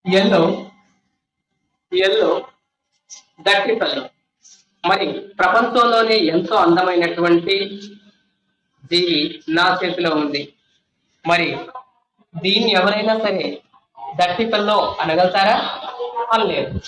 Yellow yellow దట్టి fellow. మరి ప్రపంచంలోనే ఎంతో అందమైనటువంటి జీవి నా చేతిలో ఉంది. మరి దీన్ని ఎవరైనా సరే దట్టి ఫెల్లో అనగలుగుతారా? అనలేరు.